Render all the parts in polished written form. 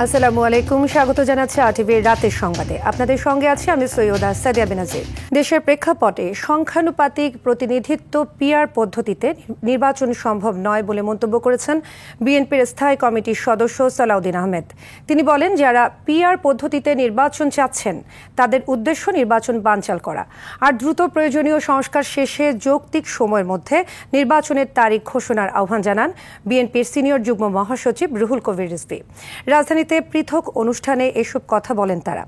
আসসালামু আলাইকুম, স্বাগত জানাচ্ছি আরটিভির রাতের সংবাদে। আপনাদের সঙ্গে আছি আমি সৈয়দা সাদিয়া বেনাজির। দেশের প্রেক্ষাপটে সংখ্যানুপাতিক প্রতিনিধিত্ব পিআর পদ্ধতিতে নির্বাচন সম্ভব নয় বলে মন্তব্য করেছেন বিএনপির স্থায়ী কমিটির সদস্য সালাউদ্দিন আহমেদ। তিনি বলেন, যারা পিআর পদ্ধতিতে নির্বাচন চাচ্ছেন তাদের উদ্দেশ্য নির্বাচন বানচাল করা, আর দ্রুত প্রয়োজনীয় সংস্কার শেষে যৌক্তিক সময়ের মধ্যে নির্বাচনের তারিখ ঘোষণার আহ্বান জানান বিএনপির সিনিয়র যুগ্ম মহাসচিব রুহুল কবির রিজভী। রাজধানীতে পৃথক অনুষ্ঠানে এসব কথা বলেন তারা।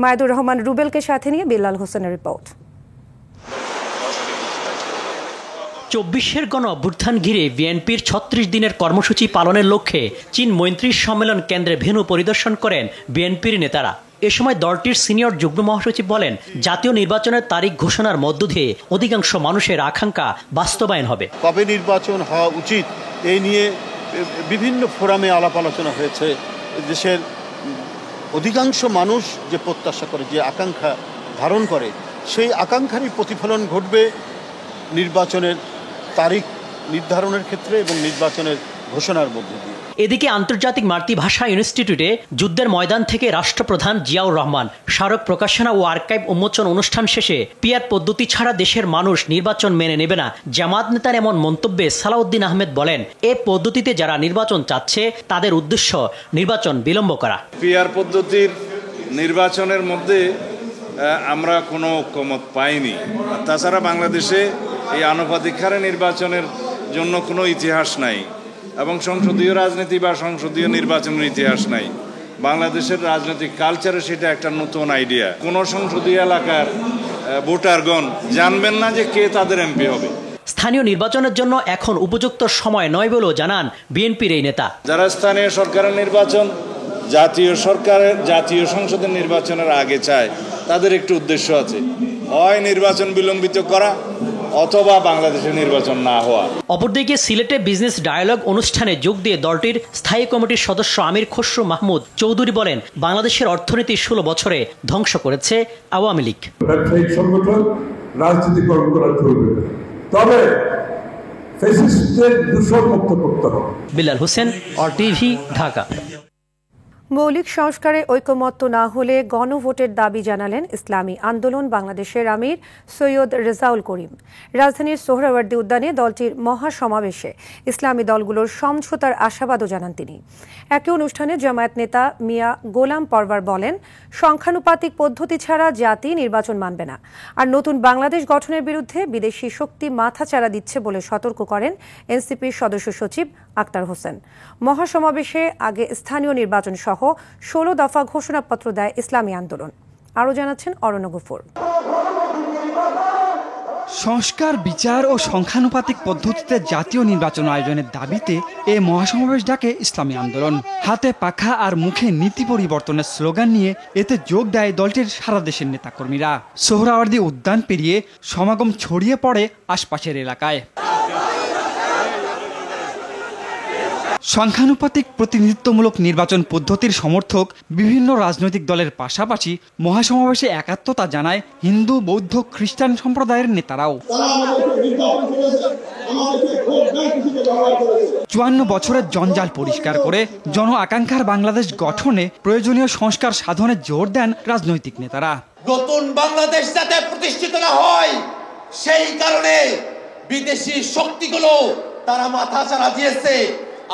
মায়াদুর রহমান রুবেলকে সাথে নিয়ে বিল্লাল হোসেনের রিপোর্ট। ২৪ গণ অভ্যুত্থান ঘিরে বিএনপির ৩৬ দিনের কর্মসূচি পালনের লক্ষ্যে চীন মৈত্রী সম্মেলন কেন্দ্রে ভেন্যু পরিদর্শন করেন বিএনপির নেতারা। এ সময় দলটির সিনিয়র যুগ্ম মহাসচিব বলেন, জাতীয় নির্বাচনের তারিখ ঘোষণার মধ্য দিয়ে অধিকাংশ মানুষের আকাঙ্ক্ষা বাস্তবায়ন হবে। কবে নির্বাচন হওয়া উচিত এই নিয়ে বিভিন্ন ফোরামে আলাপ আলোচনা হয়েছে। দেশের অধিকাংশ মানুষ যে প্রত্যাশা করে, যে আকাঙ্ক্ষা ধারণ করে, সেই আকাঙ্ক্ষারই প্রতিফলন ঘটবে নির্বাচনের তারিখ নির্ধারণের ক্ষেত্রে এবং নির্বাচনের ঘোষণার মধ্যে দিয়ে। এদিকে আন্তর্জাতিক মাতৃভাষা ইনস্টিটিউটে যুদ্ধের ময়দান থেকে রাষ্ট্রপ্রধান জিয়াউর রহমান স্মারক প্রকাশনা ও আর্কাইভ উন্মোচন অনুষ্ঠান শেষে পিআর পদ্ধতি ছাড়া দেশের মানুষ নির্বাচন মেনে নেবে না। জামাত নেতার এমন মন্তব্যে সালাউদ্দিন আহমেদ বলেন, এ পদ্ধতিতে যারা নির্বাচন চাচ্ছে তাদের উদ্দেশ্য নির্বাচন বিলম্ব করা। পিআর পদ্ধতির নির্বাচনের মধ্যে আমরা কোনো ঐক্যমত পাইনি। তাছাড়া বাংলাদেশে এই আনুপাতিক হারে নির্বাচনের জন্য কোনো ইতিহাস নাই এবং সংসদীয় রাজনীতি বা সংসদীয় নির্বাচনের ইতিহাস নাই। বাংলাদেশের রাজনৈতিক কালচারে সেটা একটা নতুন আইডিয়া। কোনো সংসদীয় এলাকার ভোটারগণ জানবেন না যে কে তাদের এমপি হবে। স্থানীয় নির্বাচনের জন্য এখন উপযুক্ত সময় নয় বলেও জানান বিএনপির এই নেতা। যারা স্থানীয় সরকারের নির্বাচন জাতীয় সংসদের নির্বাচনের আগে চায়, তাদের একটু উদ্দেশ্য আছে, হয় নির্বাচন বিলম্বিত করা অথবা বাংলাদেশের নির্বাচন না হওয়া। অপরদিকে সিলেটে বিজনেস ডায়ালগ অনুষ্ঠানে যোগ দিয়ে দলটির স্থায়ী কমিটির সদস্য আমির খসরু মাহমুদ চৌধুরী বলেন, বাংলাদেশের অর্থনীতি ১৬ বছরে ধ্বংস করেছে আওয়ামী লীগ। ব্যবসায়িক সংগঠন রাজনীতিকরণ করা চলবে, তবে ফ্যাসিস্টদের দূষণমুক্ত করতে হবে। বিল্লাল হোসেন, আরটিভি, ঢাকা। মৌলিক সংস্কারে ঐকমত্য না হলে গণভোটের দাবি জানালেন ইসলামী আন্দোলন বাংলাদেশের আমির সৈয়দ রেজাউল করিম। রাজধানীর সোহরাওয়ার্দী উদ্যানে দলটির মহাসমাবেশে ইসলামী দলগুলোর সমঝোতার আশাবাদও জানান তিনি। একই অনুষ্ঠানে জামায়াত নেতা মিয়া গোলাম পরওয়ার বলেন, সংখ্যানুপাতিক পদ্ধতি ছাড়া জাতি নির্বাচন মানবে না, আর নতুন বাংলাদেশ গঠনের বিরুদ্ধে বিদেশি শক্তি মাথাচাড়া দিচ্ছে বলে সতর্ক করেন এনসিপির সদস্য সচিব আক্তার হোসেন। মহাসমাবেশে আগে স্থানীয় নির্বাচন সহ ১৬ দফা ঘোষণাপত্র দেয় ইসলামী আন্দোলন। আরও জানাচ্ছেন অরণ্য গফুর। সংস্কার, বিচার ও সংখ্যানুপাতিক পদ্ধতিতে জাতীয় নির্বাচন আয়োজনের দাবিতে এ মহাসমাবেশ ডাকে ইসলামী আন্দোলন। হাতে পাখা আর মুখে নীতি পরিবর্তনের স্লোগান নিয়ে এতে যোগ দেয় দলটির সারা দেশের নেতাকর্মীরা। সোহরাওয়ার্দী উদ্যান পেরিয়ে সমাগম ছড়িয়ে পড়ে আশপাশের এলাকায়। সংখ্যানুপাতিক প্রতিনিধিত্বমূলক নির্বাচন পদ্ধতির সমর্থক বিভিন্ন রাজনৈতিক দলের পাশাপাশি মহাসমাবেশে একাত্মতা জানায় হিন্দু, বৌদ্ধ, খ্রিস্টান সম্প্রদায়ের নেতারাও। ৫৪ বছরের জঞ্জাল পরিষ্কার করে জন আকাঙ্ক্ষার বাংলাদেশ গঠনে প্রয়োজনীয় সংস্কার সাধনে জোর দেন রাজনৈতিক নেতারা। নতুন বাংলাদেশ যাতে প্রতিষ্ঠিত না হয়, সেই কারণে বিদেশি শক্তিগুলো তারা মাথাচাড়া দিয়েছে।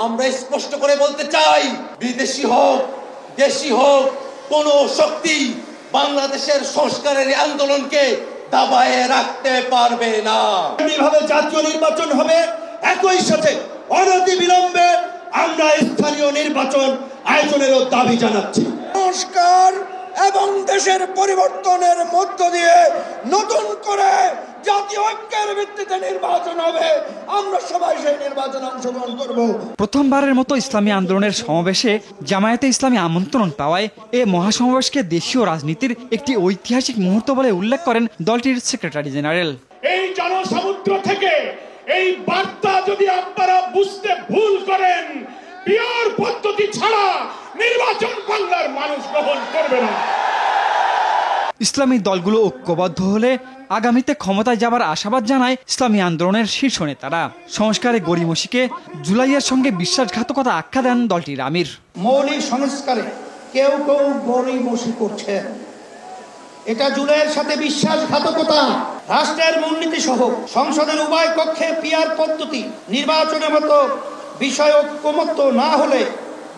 আমরা স্পষ্ট করে বলতে চাই, বিদেশি হোক দেশি হোক, কোন শক্তি বাংলাদেশের সংস্কারের আন্দোলনকে দাবায়ে রাখতে পারবে না। এইভাবে জাতীয় নির্বাচন হবে, একই সাথে অনতি বিলম্বে আমরা স্থানীয় নির্বাচন আয়োজনেরও দাবি জানাচ্ছি। সংস্কার এবং দেশের পরিবর্তনের মধ্য দিয়ে নতুন করে জাতীয় ঐক্যের ভিত্তিতে নির্বাচন হবে। আমরা সবাই সেই নির্বাচনে অংশগ্রহণ করব। প্রথমবারের মতো ইসলামী আন্দোলনের সমাবেশে জামায়াতে ইসলামী আমন্ত্রণ পাওয়ায় এ মহাসমাবেশকে দেশীয় রাজনীতির একটি ঐতিহাসিক মুহূর্ত বলে উল্লেখ করেন দলটির সেক্রেটারি জেনারেল। এই জনসমুদ্র থেকে এই বার্তা যদি আপনারা বুঝতে ভুল করেন, পিআর পদ্ধতি ছাড়া নির্বাচন বাংলার মানুষ গ্রহণ করবে না। ইসলামী দলগুলো ঐক্যবদ্ধ হলে আগামীতে ক্ষমতায় যাবার আশাবাদ জানায় ইসলামী আন্দোলনের শীর্ষ নেতারা। সংস্কারে গড়িমসিকে জুলাইয়ের সঙ্গে বিশ্বাসঘাতকতা আখ্যা দেন দলটির আমির। মৌলিক সংস্কারে কেউ কেউ গড়িমসি করছে, এটা জুলাইয়ের সাথে বিশ্বাসঘাতকতা। রাষ্ট্রের মূলনীতি সহ সংসদের উভয় কক্ষে পিয়ার পদ্ধতি নির্বাচনের মতো বিষয় ঐক্যমত্য না হলে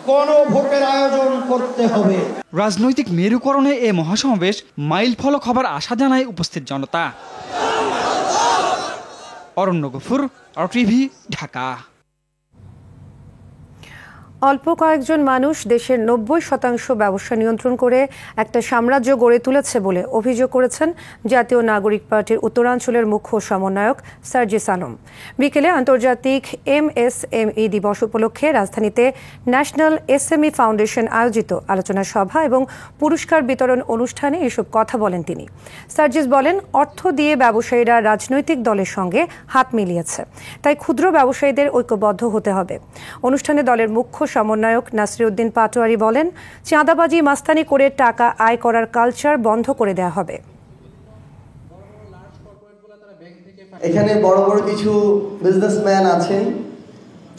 গণভোটের আয়োজন করতে হবে। রাজনৈতিক মেরুকরণে এ মহাসমাবেশ মাইল ফলক হবার আশা জানায় উপস্থিত জনতা। অরণ্য গফুর, RTV, ঢাকা। অল্প কয়েকজন মানুষ দেশের 90% ব্যবসা নিয়ন্ত্রণ করে একটা সাম্রাজ্য গড়ে তুলেছে বলে অভিযোগ করেছেন জাতীয় নাগরিক পার্টির উত্তরাঞ্চলের মুখ্য সমন্বয়ক সার্জিস আলম। বিকেলে আন্তর্জাতিক MSME দিবস উপলক্ষে রাজধানীতে ন্যাশনাল SME ফাউন্ডেশন আয়োজিত আলোচনা সভা এবং পুরস্কার বিতরণ অনুষ্ঠানে এসব কথা বলেন তিনি। সার্জিস বলেন, অর্থ দিয়ে ব্যবসায়ীরা রাজনৈতিক দলের সঙ্গে হাত মিলিয়েছে, তাই ক্ষুদ্র ব্যবসায়ীদের ঐক্যবদ্ধ হতে হবে। অনুষ্ঠানে দলের মুখ্য সমন্বয়ক নাসিরউদ্দিন পাটোয়ারি বলেন, চাঁদাবাজি মাস্তানি করে টাকা আয় করার কালচার বন্ধ করে দেওয়া হবে। এখানে বড় বড় কিছু বিজনেসম্যান আছেন,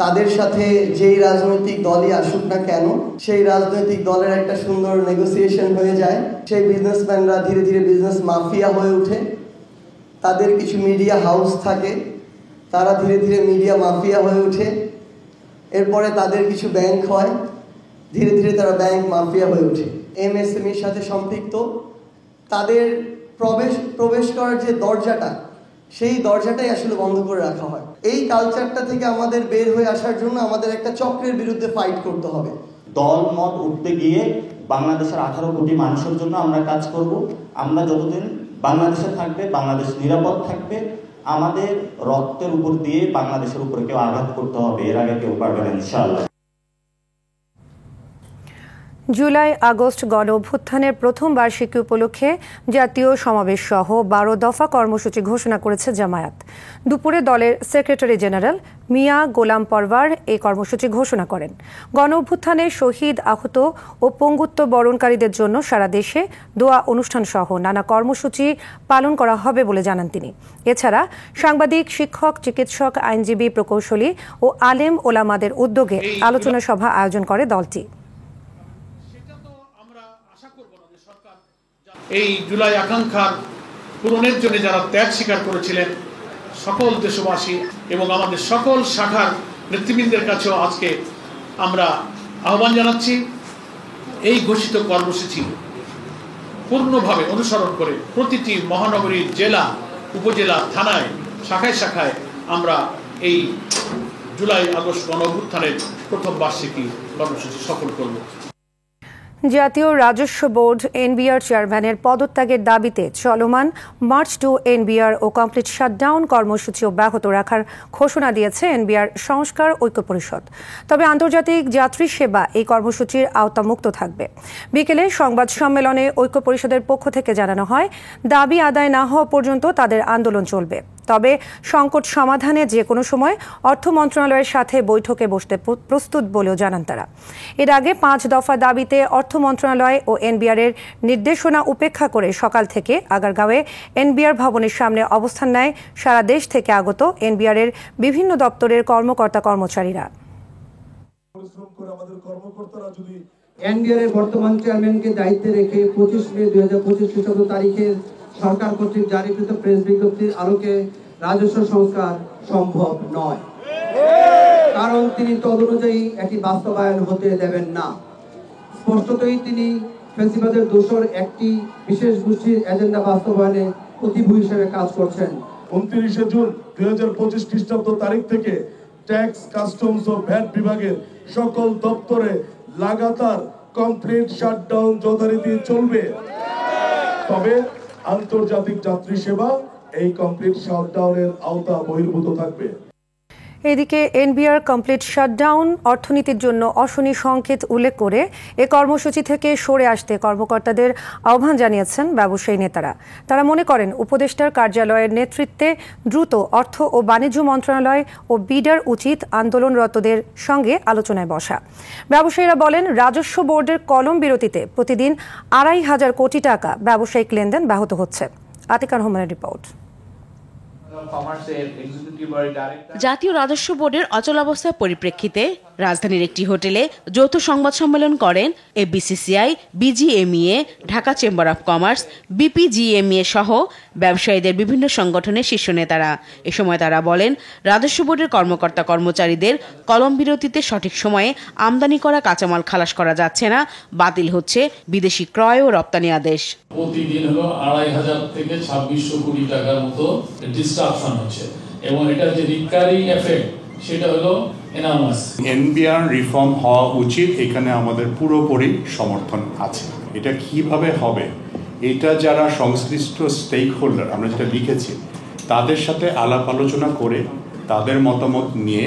তাদের সাথে যেই রাজনৈতিক দলই আসুক না কেন সেই রাজনৈতিক দলের একটা সুন্দর নেগোসিয়েশন হয়ে যায়। সেই বিজনেসম্যানরা ধীরে ধীরে বিজনেস মাফিয়া হয়ে ওঠে। তাদের কিছু মিডিয়া হাউস থাকে, তারা ধীরে ধীরে মিডিয়া মাফিয়া হয়ে ওঠে। এরপরে তাদের কিছু ব্যাংক হয়, ধীরে ধীরে তারা ব্যাংক মাফিয়া হয়ে ওঠে। MSMEর সাথে সম্পৃক্ত তাদের প্রবেশ করার যে দরজাটা, সেই দরজাটাই আসলে বন্ধ করে রাখা হয়। এই কালচারটা থেকে আমাদের বের হয়ে আসার জন্য আমাদের একটা চক্রের বিরুদ্ধে ফাইট করতে হবে। দল মত উঠতে গিয়ে বাংলাদেশের 18 কোটি মানুষের জন্য আমরা কাজ করব। আমরা যতদিন বাংলাদেশে থাকবে, বাংলাদেশ নিরাপদ থাকবে, আমাদের রক্তের উপর দিয়ে বাংলাদেশের উপরে কেউ আঘাত করতে হবে, এর আগে কেউ পারবে না ইনশাআল্লাহ। জুলাই আগস্ট গণ অভ্যুত্থানের প্রথম বার্ষিকী উপলক্ষে জাতীয় সমাবেশ সহ 12 দফা কর্মসূচি ঘোষণা করেছে জামায়াত। দুপুরে দলের সেক্রেটারি জেনারেল মিয়া গোলাম পরওয়ার এই কর্মসূচি ঘোষণা করেন। গণ অভ্যুত্থানে শহীদ, আহত ও পঙ্গুত্ব বরণকারীদের জন্য সারা দেশে দোয়া অনুষ্ঠান সহ নানা কর্মসূচি পালন করা হবে বলে জানান তিনি। এছাড়া সাংবাদিক, শিক্ষক, চিকিৎসক, আইনজীবী, প্রকৌশলী ও আলেম ওলামাদের উদ্যোগে আলোচনা সভা আয়োজন করে দলটি। এই জুলাই আকাঙ্ক্ষার পূরণের জন্য যারা ত্যাগ স্বীকার করেছিলেন সকল দেশবাসী এবং আমাদের সকল শাখার নেতৃবৃন্দের কাছেও আজকে আমরা আহ্বান জানাচ্ছি, এই ঘোষিত কর্মসূচি পূর্ণভাবে অনুসরণ করে প্রতিটি মহানগরীর জেলা, উপজেলা, থানায়, শাখায় শাখায় আমরা এই জুলাই আগস্ট গণ অভ্যুত্থানের প্রথম বার্ষিকী কর্মসূচি সফল করব। জাতীয় রাজস্ব বোর্ড NBR চেয়ারম্যানের পদত্যাগের দাবিতে চলমান মার্চ টু NBR ও কমপ্লিট শাটডাউন কর্মসূচি অব্যাহত রাখার ঘোষণা দিয়েছে NBR সংস্কার ঐক্য পরিষদ। তবে আন্তর্জাতিক যাত্রী সেবা এই কর্মসূচির আওতামুক্ত থাকবে। বিকেলে সংবাদ সম্মেলনে ঐক্য পরিষদের পক্ষ থেকে জানানো হয়, দাবি আদায় না হওয়া পর্যন্ত তাদের আন্দোলন চলবে। তবে সংকট সমাধানে যে কোনো সময় অর্থ মন্ত্রণালয়ের সাথে বৈঠকে বসতে প্রস্তুত বলেও জানান তারা। এর আগে 5 দফা দাবিতে অর্থ মন্ত্রণালয় ও NBR এর নির্দেশনা উপেক্ষা করে সকাল থেকে আগারগাঁওয়ে NBR ভবনের সামনে অবস্থান নেয় সারা দেশ থেকে আগত NBR এর বিভিন্ন দপ্তরের কর্মকর্তা কর্মচারীরা। NBR এর বর্তমান চেয়ারম্যানকে দায়িত্বে রেখে 25 মে 2025 খ্রিস্টাব্দ তারিখের সরকার কর্তৃক জারিকৃত প্রেস বিজ্ঞপ্তির আলোকে রাজস্ব সংস্কার সম্ভব নয়, কারণ তিনি তদনুযায়ী এটি বাস্তবায়ন হতে দেবেন না। স্পষ্টতই তিনি ফ্যাসিবাদের দোসর একটি বিশেষ গোষ্ঠীর এজেন্ডা বাস্তবায়নে প্রতিভূ হিসেবে কাজ করছেন। 29 জুন 2025 খ্রিস্টাব্দ তারিখ থেকে ট্যাক্স, কাস্টমস ও ভ্যাট বিভাগের সকল দপ্তরে লাগাতার কমপ্লিট শাটডাউন যথারীতি চলবে। তবে আন্তর্জাতিক যাত্রী সেবা এই কমপ্লিট শাটডাউনের আওতা বহির্ভূত থাকবে। এদিকে এনবিআর কমপ্লিট শাটডাউন অর্থনীতির জন্য অশনি সংকেত উল্লেখ করে এ কর্মসূচি থেকে সরে আসতে কর্মকর্তাদের আহ্বান জানিয়েছেন ব্যবসায়ী নেতারা। তারা মনে করেন উপদেষ্টার কার্যালয়ের নেতৃত্বে দ্রুত অর্থ ও বাণিজ্য মন্ত্রণালয় ও বিডার উচিত আন্দোলনরতদের সঙ্গে আলোচনায় বসা। ব্যবসায়ীরা বলেন, রাজস্ব বোর্ডের কলম বিরতিতে প্রতিদিন ২৫০০ কোটি টাকা ব্যবসায়িক লেনদেন ব্যাহত হচ্ছে। আতিকা রহমানের রিপোর্ট। জাতীয় রাজস্ব বোর্ডের অচলাবস্থার পরিপ্রেক্ষিতে রাজধানীর একটি হোটেলে যৌথ সংবাদ সম্মেলন করেন FBCCI, BGMEA, Dhaka chamber of commerce, BPGMEA সহ ব্যবসায়ীদের বিভিন্ন সংগঠনের শীর্ষ নেতারা। এ সময় তারা বলেন, রাজস্ব বোর্ডের কর্মকর্তা কর্মচারীদের কলম বিরতিতে সঠিক সময়ে আমদানি করা কাঁচামাল খালাস করা যাচ্ছে না, বাতিল হচ্ছে বিদেশি ক্রয় ও রপ্তানি আদেশ। প্রতিদিন হলো ২৫০০ থেকে ২৬০০ কোটি টাকার মতো ডিসরাপশন হচ্ছে এবং এটা যে রিকারিং এফেক্ট সেটা হলো এনামাস। এনবিআর রিফর্ম হওয়া উচিত, এখানে আমাদের পুরোপুরি সমর্থন আছে। এটা কিভাবে হবে, এটা যারা সংশ্লিষ্ট স্টেক হোল্ডার আমরা যেটা লিখেছি তাদের সাথে আলাপ আলোচনা করে তাদের মতামত নিয়ে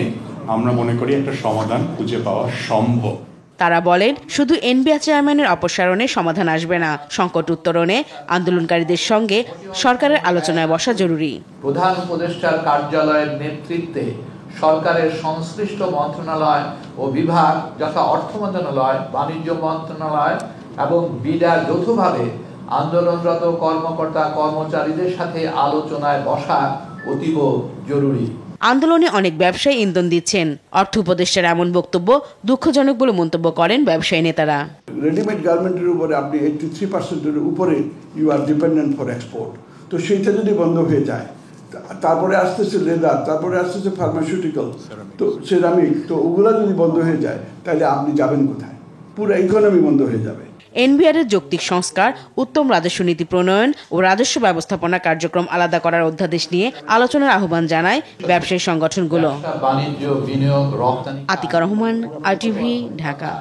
আমরা মনে করি একটা সমাধান খুঁজে পাওয়া সম্ভব। তারা বলেন, শুধু এনবিআর চেয়ারম্যানের অপসারণে সমাধান আসবে না, সংকট উত্তরণে আন্দোলনকারীদের সঙ্গে সরকারের আলোচনায় বসা জরুরি। প্রধান উপদেষ্টার কার্যালয়ের নেতৃত্বে সরকারের সংশ্লিষ্ট মন্ত্রণালয় ও বিভাগ যথা অর্থ মন্ত্রণালয়, বাণিজ্য মন্ত্রণালয় এবং বিডার যৌথভাবে আন্দোলনরত কর্মকর্তা কর্মচারীদের সাথে আলোচনায় বসা অতীব জরুরি। আন্দোলনে অনেক ব্যবসায়ী ইন্ধন দিচ্ছেন। অর্থ উপদেষ্টার এমন বক্তব্য দুঃখজনক বলে মন্তব্য করেন ব্যবসায়ী নেতারা। রেডিমেড গার্মেন্টের উপরে আপনি 83%-এর উপরে you are dependent for export. তো সেইটা যদি বন্ধ হয়ে যায়, তারপরে আসতেছে লেদার, তারপরে আসতেছে ফার্মাসিউটিক্যাল, তো সেরামিক, তো ওগুলা যদি বন্ধ হয়ে যায় তাহলে আপনি যাবেন কোথায়? পুরো ইকোনমি বন্ধ হয়ে যাবে। এনবিআর এর যৌক্তিক সংস্কার, উত্তম রাজস্ব নীতি প্রণয়ন ও রাজস্ব ব্যবস্থাপনা কার্যক্রম আলাদা করার অধ্যাদেশ নিয়ে আলোচনার আহ্বান জানায় ব্যবসায়ী সংগঠনগুলো। বাণিজ্য, বিনিয়োগ, রপ্তানি। আতিকা রহমান, RTV, ঢাকা।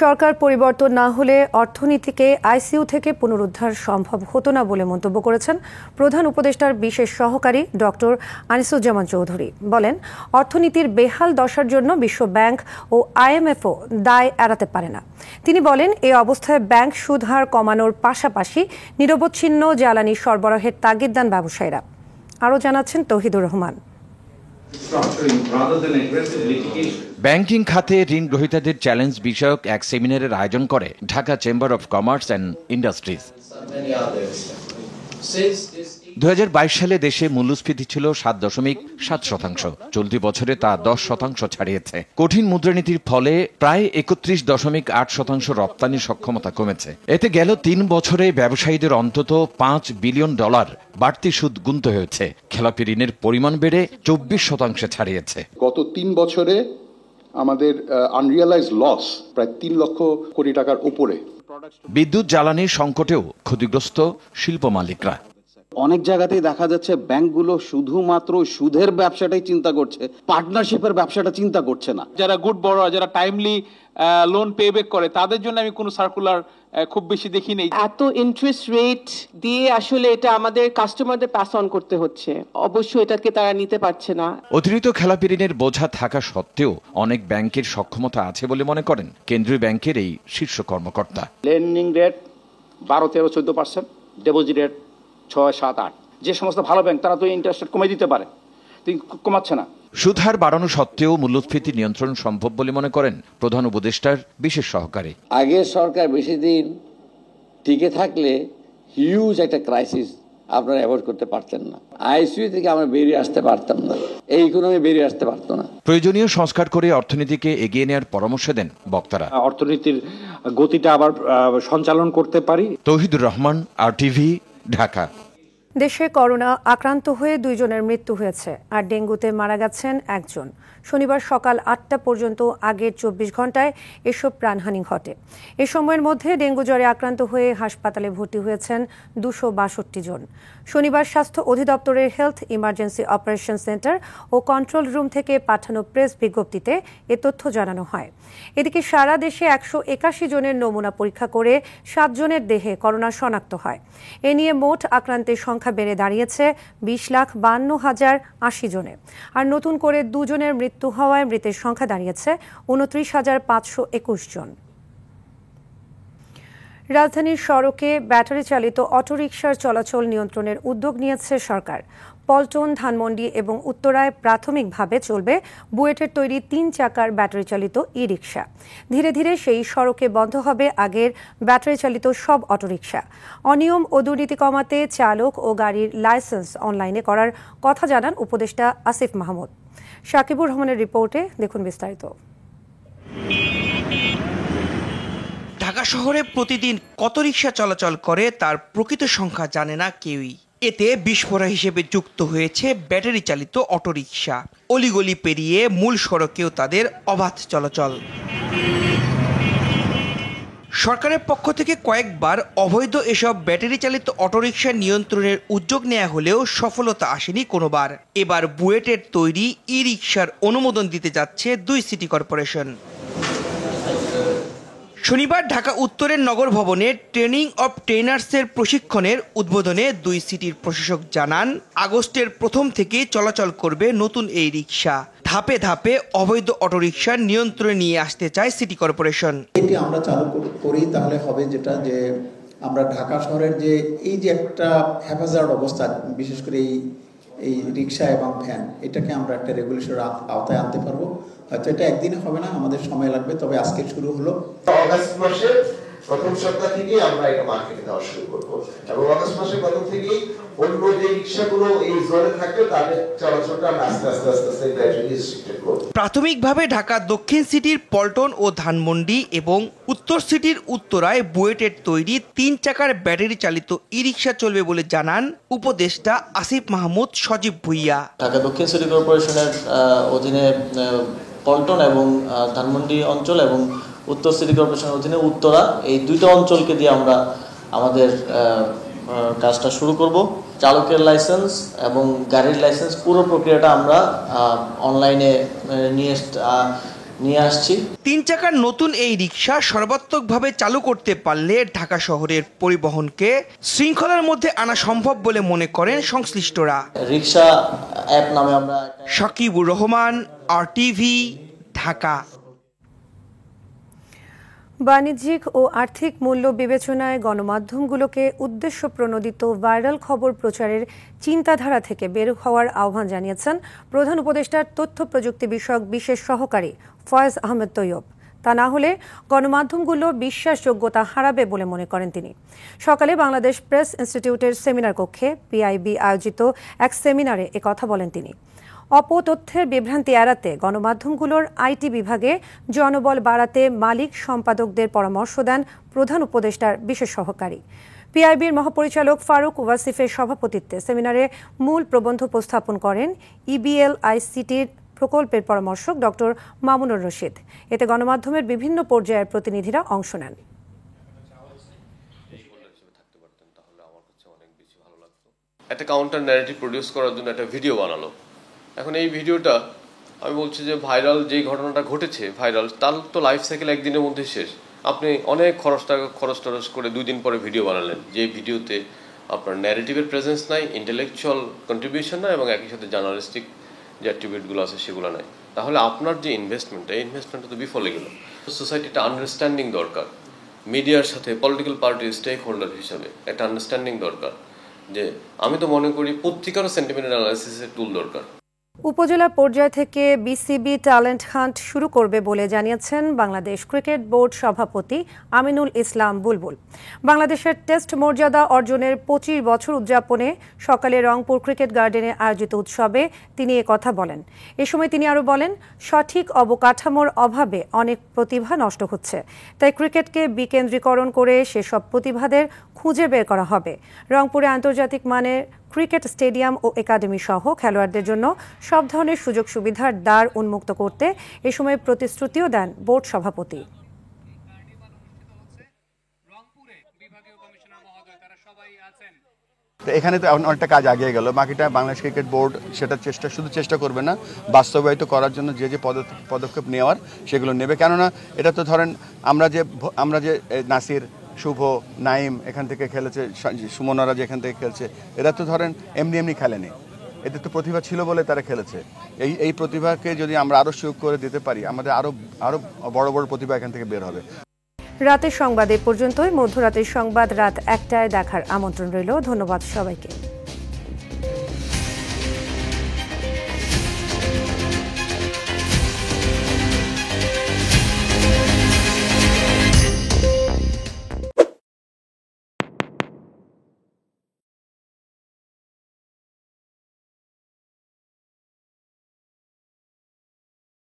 সরকার পরিবর্তন না হলে অর্থনীতিকে আইসিইউ থেকে পুনরুদ্ধার সম্ভব হতো না বলে মন্তব্য করেছেন প্রধান উপদেষ্টার বিশেষ সহকারী ডক্টর আনিসুজ্জামান চৌধুরী। বলেন, অর্থনীতির বেহাল দশার জন্য বিশ্ব ব্যাংক ও IMFও দায় এড়াতে পারে না। তিনি বলেন, এই অবস্থায় ব্যাংক সুদ হার কমানোর পাশাপাশি নিরবচ্ছিন্ন জ্বালানি সরবরাহের তাগিদ দেন ব্যবসায়ীরা। আরও জানাচ্ছেন তৌহিদুর রহমান। ব্যাংকিং খাতে ঋণ গ্রহীতাদের চ্যালেঞ্জ বিষয়ক এক সেমিনারের আয়োজন করে Dhaka chamber of commerce and industries. 2022 সালে দেশে মূল্যস্ফীতি ছিল 7.7%। চলতি বছরে তা 10% ছাড়িয়েছে। কঠিন মুদ্রানীতির ফলে প্রায় 31.8% রপ্তানি সক্ষমতা কমেছে। এতে গেল 3 বছরে ব্যবসায়ীদের অন্তত $5 বিলিয়ন বাড়তি সুদ গুনতে হয়েছে। খেলাপি ঋণের পরিমাণ বেড়ে 24% ছাড়িয়েছে। গত 3 বছরে আমাদের আনরিয়ালাইজ লস প্রায় 3 লক্ষ কোটি টাকার উপরে। বিদ্যুৎ জ্বালানির সংকটেও ক্ষতিগ্রস্ত শিল্প মালিকরা। অনেক জায়গাতেই দেখা যাচ্ছে ব্যাংকগুলো শুধুমাত্র সুদের ব্যবসাটাই চিন্তা করছে, পার্টনারশিপের ব্যবসাটা চিন্তা করছে না। যারা গুড বড়রা, যারা টাইমলি লোন পেব্যাক করে, তাদের জন্য আমি কোনো সার্কুলার খুব বেশি দেখি নেই। এত ইন্টারেস্ট রেট দিয়ে আসলে এটা আমাদের কাস্টমারদের পাস অন করতে হচ্ছে, অবশ্যই এটাকে তারা নিতে পারছে না। অতিরিক্ত খেলাপি ঋণের বোঝা থাকা সত্ত্বেও অনেক ব্যাংকের সক্ষমতা আছে বলে মনে করেন কেন্দ্রীয় ব্যাংকের এই শীর্ষ কর্মকর্তা। Lending rate 12-13-14%, deposit rate 6-7-8। যে সমস্ত ভালো ব্যাংক তারা তো ইন্টারেস্ট কমে দিতে পারে, কমাচ্ছে না। সুদহার বাড়ানো সত্ত্বেও মূল্যস্ফীতি নিয়ন্ত্রণ সম্ভব বলে মনে করেন প্রধান উপদেষ্টার বিশেষ সহকারী। আগের সরকার বেশি দিন টিকে থাকলে হিউজ একটা ক্রাইসিস আপনারা অ্যাভয়েড করতে পারতেন না। আইসিইউ থেকে আমরা বেরিয়ে আসতে পারতাম না, এই ইকোনমি বেরিয়ে আসতে পারতো না। প্রয়োজনীয় সংস্কার করে অর্থনীতিকে এগিয়ে নেওয়ার পরামর্শ দেন বক্তারা। অর্থনীতির গতিটা আবার সঞ্চালন করতে পারি। তৌহিদুর রহমান, RTV, ঢাকা। দেশে করোনা আক্রান্ত হয়ে 2 জনের মৃত্যু হয়েছে, আর ডেঙ্গুতে মারা গেছেন 1 জন। শনিবার সকাল 8টা পর্যন্ত আগের 24 ঘন্টায় এসব প্রাণহানি ঘটে। এ সময়ের মধ্যে ডেঙ্গু জ্বরে আক্রান্ত হয়ে হাসপাতালে ভর্তি হয়েছেন 262 জন। শনিবার স্বাস্থ্য অধিদপ্তরের হেলথ ইমার্জেন্সি অপারেশন সেন্টার ও কন্ট্রোল রুম থেকে পাঠানো প্রেস বিজ্ঞপ্তিতে এ তথ্য জানানো হয়। এদিকে সারা দেশে 181 জনের নমুনা পরীক্ষা করে 7 জনের দেহে করোনা শনাক্ত হয়। এ নিয়ে মোট আক্রান্তের সংখ্যা সংখ্যা বেড়ে দাঁড়িয়েছে 20,52,080 জনে। আর নতুন করে 2 জনের মৃত্যু হওয়ায় মৃতের সংখ্যা দাঁড়িয়েছে 29,521 জন। রাজধানীর সড়কে ব্যাটারি চালিত অটোরিকশার চলাচল নিয়ন্ত্রণের উদ্যোগ নিয়েছে সরকার। পল্টন, ধানমন্ডি এবং উত্তরায় প্রাথমিকভাবে চলবে বুয়েটের তৈরি 3 চাকার ব্যাটারি চালিত ই রিকশা। ধীরে ধীরে সেই সড়কে বন্ধ হবে আগের ব্যাটারি চালিত সব অটোরিকশা। অনিয়ম ও দুর্নীতি কমাতে চালক ও গাড়ির লাইসেন্স অনলাইনে করার কথা জানান উপদেষ্টা আসিফ মাহমুদ। সাকিবুর রহমানের রিপোর্টে দেখুন বিস্তারিত। ঢাকা শহরে প্রতিদিন কত রিকশা চলাচল করে তার প্রকৃত সংখ্যা জানে না কেউই। এতে বিস্ফোরা হিসেবে যুক্ত হয়েছে ব্যাটারি চালিত অটোরিকশা। অলিগলি পেরিয়ে মূল সড়কেও তাদের অবাধ চলাচল। সরকারের পক্ষ থেকে কয়েকবার অবৈধ এসব ব্যাটারি চালিত অটোরিকশা নিয়ন্ত্রণের উদ্যোগ নেওয়া হলেও সফলতা আসেনি কোনোবার। এবার বুয়েটের তৈরি ই রিকশার অনুমোদন দিতে যাচ্ছে 2 সিটি কর্পোরেশন। শনিবার ঢাকা উত্তরের নগর ভবনে ট্রেনিং অব ট্রেনার্সের প্রশিক্ষণের উদ্বোধনে 2 সিটির প্রশাসক জানান, আগস্টের প্রথম থেকে চলাচল করবে নতুন এই রিকশা। ধাপে ধাপে অবৈধ অটোরিকশার নিয়ন্ত্রণে নিয়ে আসতে চায় সিটি কর্পোরেশন। এটি আমরা চালু করি তাহলে হবে যেটা যে আমরা ঢাকা শহরের যে এই যে একটা হ্যাজার্ড অবস্থা, বিশেষ করে এই রিকশা এবং ভ্যান, এটাকে আমরা একটা রেগুলেশনের আওতায় আনতে পারবো। হয়তো এটা একদিনে হবে না, আমাদের সময় লাগবে, তবে আজকে শুরু হলো। অগাস্ট মাসের প্রথম সপ্তাহ থেকে আমরা এটা মার্কেটে দেওয়া শুরু করবো এবং অগাস্ট মাসের প্রথম থেকেই অন্য যে রিকশাগুলো এই জোনে থাকবে তাদের চলাচলটা আস্তে আস্তে গ্র্যাজুয়ালি রেস্ট্রিক্টেড করব। প্রাথমিকভাবে ঢাকা দক্ষিণ সিটির পল্টন ও ধানমন্ডি এবং উত্তর সিটির উত্তরায় বুয়েটের তৈরি 3 চাকার ব্যাটারি চালিত ই রিকশা চলবে বলে জানান উপদেষ্টা আসিফ মাহমুদ সজীব ভুইয়া। ঢাকা দক্ষিণ সিটি কর্পোরেশনের অধীনে পল্টন এবং ধানমন্ডি অঞ্চল এবং উত্তর সিটি কর্পোরেশনের অধীনে উত্তরা, এই 2টা অঞ্চলকে দিয়ে আমরা আমাদের কাজটা শুরু করব। চালকের লাইসেন্স এবং গাড়ির লাইসেন্স পুরো প্রক্রিয়াটা আমরা অনলাইনে নিয়ে আসছি। 3 চাকার নতুন এই রিকশা সর্বাত্মকভাবে চালু করতে পারলে ঢাকা শহরের পরিবহনকে শৃঙ্খলার মধ্যে আনা সম্ভব বলে মনে করেন সংশ্লিষ্টরা। রিকশা অ্যাপ নামে আমরা। সাকিবুর রহমান, RTV, ঢাকা। বাণিজ্যিক ও আর্থিক মূল্য বিবেচনায় গণমাধ্যমগুলোকে উদ্দেশ্য প্রণোদিত ভাইরাল খবর প্রচারের চিন্তাধারা থেকে বের হওয়ার আহ্বান জানিয়েছেন প্রধান উপদেষ্টার তথ্য প্রযুক্তি বিষয়ক বিশেষ সহকারী ফয়েজ আহমেদ তৈয়ব। তা না হলে গণমাধ্যমগুলো বিশ্বাসযোগ্যতা হারাবে বলে মনে করেন তিনি। সকালে বাংলাদেশ প্রেস ইনস্টিটিউটের সেমিনার কক্ষে PIB আয়োজিত এক সেমিনারে একথা বলেন তিনি। অপতথ্যের বিভ্রান্তি এড়াতে গণমাধ্যমগুলোর IT বিভাগে জনবল বাড়াতে মালিক সম্পাদকদের পরামর্শ দেন প্রধান উপদেষ্টার বিশেষ সহকারী। PIBর মহাপরিচালক ফারুক ওয়াসিফের সভাপতিত্বে সেমিনারে মূল প্রবন্ধ উপস্থাপন করেন EBL-ICTর প্রকল্পের পরামর্শক ডক্টর মামুনুর রশিদ। এতে গণমাধ্যমের বিভিন্ন পর্যায়ের প্রতিনিধিরা অংশ নেন। একটা কাউন্টার ন্যারেটিভ প্রডিউস করার জন্য একটা ভিডিও বানালো। এখন এই ভিডিওটা আমি বলছি যে ভাইরাল যেই ঘটনাটা ঘটেছে, ভাইরাল তার তো লাইফ সাইকেল একদিনের মধ্যে শেষ। আপনি অনেক খরচ টরচ করে 2 দিন পরে ভিডিও বানালেন, যে ভিডিওতে আপনার ন্যারেটিভের প্রেজেন্স নাই, ইন্টেলেকচুয়াল কন্ট্রিবিউশন নাই এবং একই সাথে জার্নালিস্টিক যে অ্যাট্রিবিউটগুলো আছে সেগুলো নাই। তাহলে আপনার যে ইনভেস্টমেন্টটা, এই ইনভেস্টমেন্টটা তো বিফলে গেল। সোসাইটিটা আন্ডারস্ট্যান্ডিং দরকার, মিডিয়ার সাথে পলিটিক্যাল পার্টির স্টেক হোল্ডার হিসাবে একটা আন্ডারস্ট্যান্ডিং দরকার। যে আমি তো মনে করি পত্রিকারও সেন্টিমেন্ট অ্যানালাইসিসের টুল দরকার। উপজেলা পর্যায় থেকে BCB ট্যালেন্ট হান্ট শুরু করবে বলে জানিয়েছেন বাংলাদেশ ক্রিকেট বোর্ড সভাপতি আমিনুল ইসলাম বুলবুল। বাংলাদেশের টেস্ট মর্যাদা অর্জনের 25 বছর উদযাপনে সকালে রংপুর ক্রিকেট গার্ডেনে আয়োজিত উৎসবে তিনি কথা বলেন। এ সময় তিনি আরও বলেন, সঠিক অবকাঠামোর অভাবে অনেক প্রতিভা নষ্ট হচ্ছে, তাই ক্রিকেটকে বিকেন্দ্রীকরণ করে সেসব প্রতিভাদের খুঁজে বের করা হবে। রংপুরে আন্তর্জাতিক মানের ক্রিকেট স্টেডিয়াম ও একাডেমি সহ খেলোয়াড়দের জন্য সব ধরনের সুযোগ সুবিধার দ্বার উন্মুক্ত করতে এ সময় প্রতিশ্রুতিও দেন বোর্ড সভাপতি। এখানে তো অনেকটা কাজ আগিয়ে গেল, বাকিটা বাংলাদেশ ক্রিকেট বোর্ড সেটা শুধু চেষ্টা করবে না, বাস্তবায়িত করার জন্য যে পদক্ষেপ নেওয়ার সেগুলো নেবে। কেননা এটা তো ধরেন আমরা যে নাসির শুভ, নাইম এখান থেকে খেলেছে, সুমনারা যেখান থেকে খেলছে, এরা তো ধরেন এমনি খেলেনি, এদের তো প্রতিভা ছিল বলে তারা খেলেছে। এই প্রতিভাকে যদি আমরা আরও সুযোগ করে দিতে পারি, আমাদের আরও বড় বড় প্রতিভা এখান থেকে বের হবে। রাতের সংবাদ এ পর্যন্তই। মধ্যরাতের সংবাদ রাত 1টায় দেখার আমন্ত্রণ রইল। ধন্যবাদ সবাইকে।